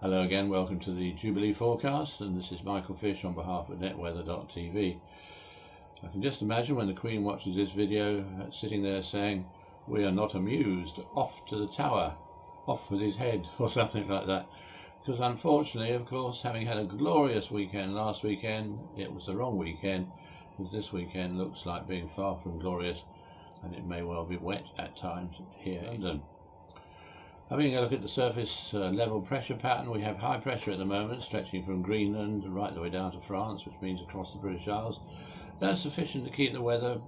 Hello again, welcome to the Jubilee forecast, and this is Michael Fish on behalf of Netweather.tv. I can just imagine when the Queen watches this video, sitting there saying, "We are not amused, off to the tower, off with his head," or something like that. Because unfortunately, of course, having had a glorious weekend last weekend, it was the wrong weekend, because this weekend looks like being far from glorious, and it may well be wet at times here in England. Having a look at the surface level pressure pattern, we have high pressure at the moment stretching from Greenland right the way down to France, which means across the British Isles. That's sufficient to keep the weather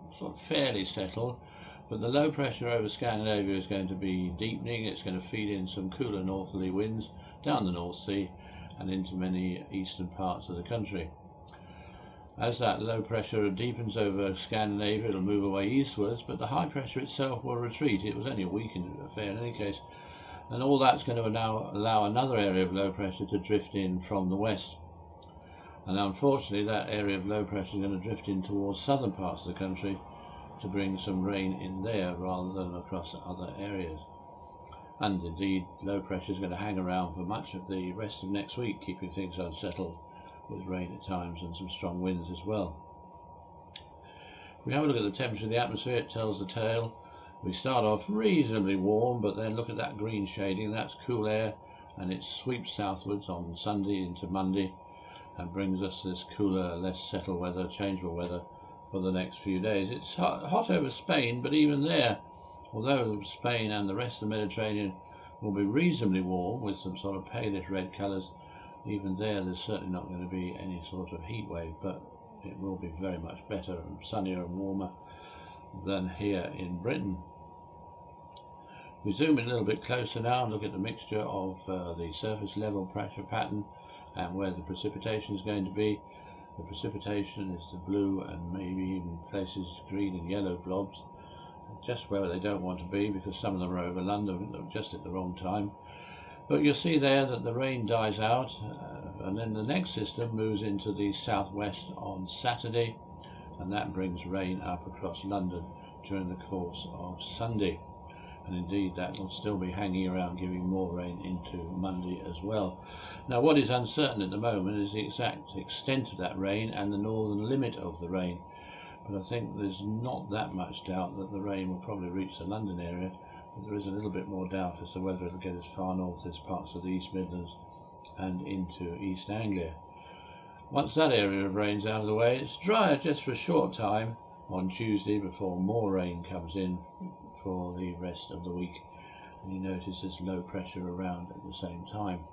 sort of fairly settled, but the low pressure over Scandinavia is going to be deepening. It's going to feed in some cooler northerly winds down the North Sea and into many eastern parts of the country. As that low pressure deepens over Scandinavia, it'll move away eastwards, but the high pressure itself will retreat. It was only a weekend affair in any case, and all that's going to now allow another area of low pressure to drift in from the west. And unfortunately, that area of low pressure is going to drift in towards southern parts of the country to bring some rain in there rather than across other areas. And indeed, low pressure is going to hang around for much of the rest of next week, keeping things unsettled, with rain at times and some strong winds as well. If we have a look at the temperature of the atmosphere, it tells the tale. We start off reasonably warm, but then look at that green shading, that's cool air, and it sweeps southwards on Sunday into Monday and brings us this cooler, less settled weather, changeable weather for the next few days. It's hot over Spain, but even there, although Spain and the rest of the Mediterranean will be reasonably warm with some sort of palish red colours, even there's certainly not going to be any sort of heat wave, but it will be very much better and sunnier and warmer than here in Britain. We zoom in a little bit closer now and look at the mixture of the surface level pressure pattern and where the precipitation is going to be. The precipitation is the blue and maybe even places green and yellow blobs, just where they don't want to be, because some of them are over London just at the wrong time. But you'll see there that the rain dies out, and then the next system moves into the southwest on Saturday, and that brings rain up across London during the course of Sunday. And indeed, that will still be hanging around, giving more rain into Monday as well. Now, what is uncertain at the moment is the exact extent of that rain and the northern limit of the rain. But I think there's not that much doubt that the rain will probably reach the London area. There is a little bit more doubt as to whether it'll get as far north as parts of the East Midlands and into East Anglia. Once that area of rain's out of the way, it's drier just for a short time on Tuesday before more rain comes in for the rest of the week. And you notice there's low pressure around at the same time.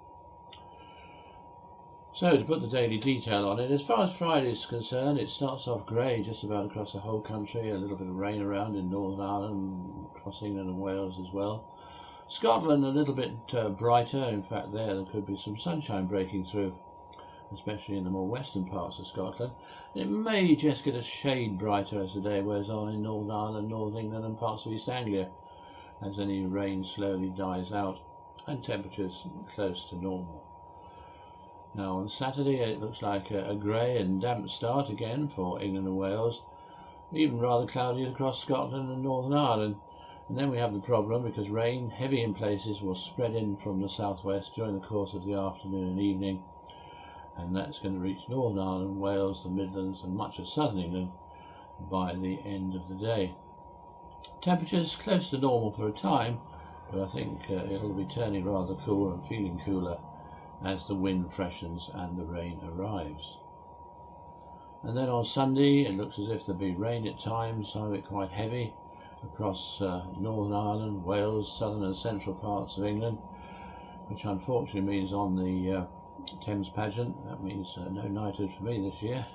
So to put the daily detail on it, as far as Friday is concerned, it starts off grey just about across the whole country, a little bit of rain around in Northern Ireland, across England and Wales as well. Scotland a little bit brighter, in fact there could be some sunshine breaking through, especially in the more western parts of Scotland. It may just get a shade brighter as the day wears on in Northern Ireland, North England and parts of East Anglia, as any rain slowly dies out and temperatures close to normal. Now on Saturday it looks like a grey and damp start again for England and Wales, even rather cloudy across Scotland and Northern Ireland. And then we have the problem, because rain, heavy in places, will spread in from the southwest during the course of the afternoon and evening, and that's going to reach Northern Ireland, Wales, the Midlands and much of southern England by the end of the day. Temperatures close to normal for a time, but I think it'll be turning rather cool and feeling cooler as the wind freshens and the rain arrives. And then on Sunday it looks as if there'll be rain at times, some of it quite heavy, across Northern Ireland, Wales, southern and central parts of England, which unfortunately means on the Thames pageant, that means no knighthood for me this year.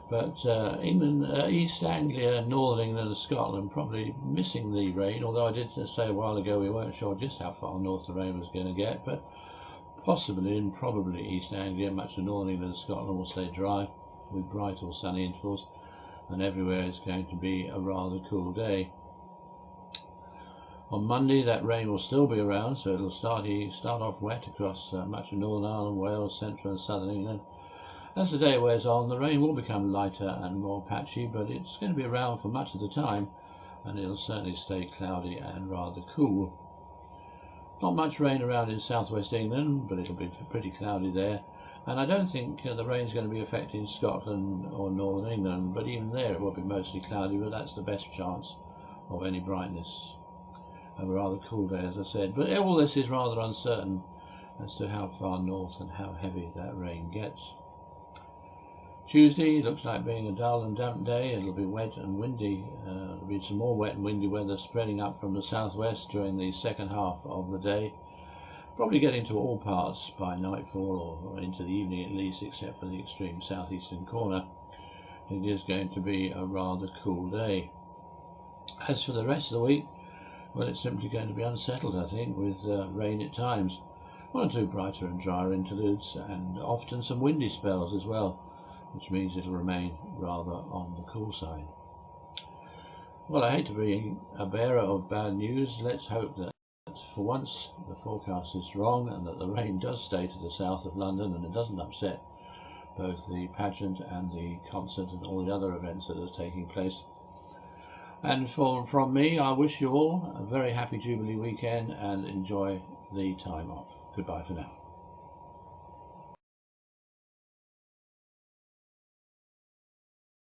But England, East Anglia, Northern England and Scotland probably missing the rain, although I did say a while ago we weren't sure just how far north the rain was going to get, but possibly and probably East Anglia, much of Northern England and Scotland will stay dry with bright or sunny intervals, and everywhere it's going to be a rather cool day. On Monday that rain will still be around, so it'll start off wet across much of Northern Ireland, Wales, central and southern England. As the day wears on, the rain will become lighter and more patchy, but it's going to be around for much of the time, and it'll certainly stay cloudy and rather cool. Not much rain around in southwest England, but it'll be pretty cloudy there. And I don't think the rain's going to be affecting Scotland or northern England, but even there it will be mostly cloudy, but that's the best chance of any brightness. A rather cool day, as I said, but all this is rather uncertain as to how far north and how heavy that rain gets. Tuesday looks like being a dull and damp day. It'll be wet and windy. There'll be some more wet and windy weather spreading up from the southwest during the second half of the day. Probably getting to all parts by nightfall or into the evening at least, except for the extreme southeastern corner. It is going to be a rather cool day. As for the rest of the week, well, it's simply going to be unsettled, I think, with rain at times. One or two brighter and drier interludes, and often some windy spells as well, which means it'll remain rather on the cool side. Well, I hate to be a bearer of bad news. Let's hope that for once the forecast is wrong and that the rain does stay to the south of London and it doesn't upset both the pageant and the concert and all the other events that are taking place. And from me, I wish you all a very happy Jubilee weekend and enjoy the time off. Goodbye for now.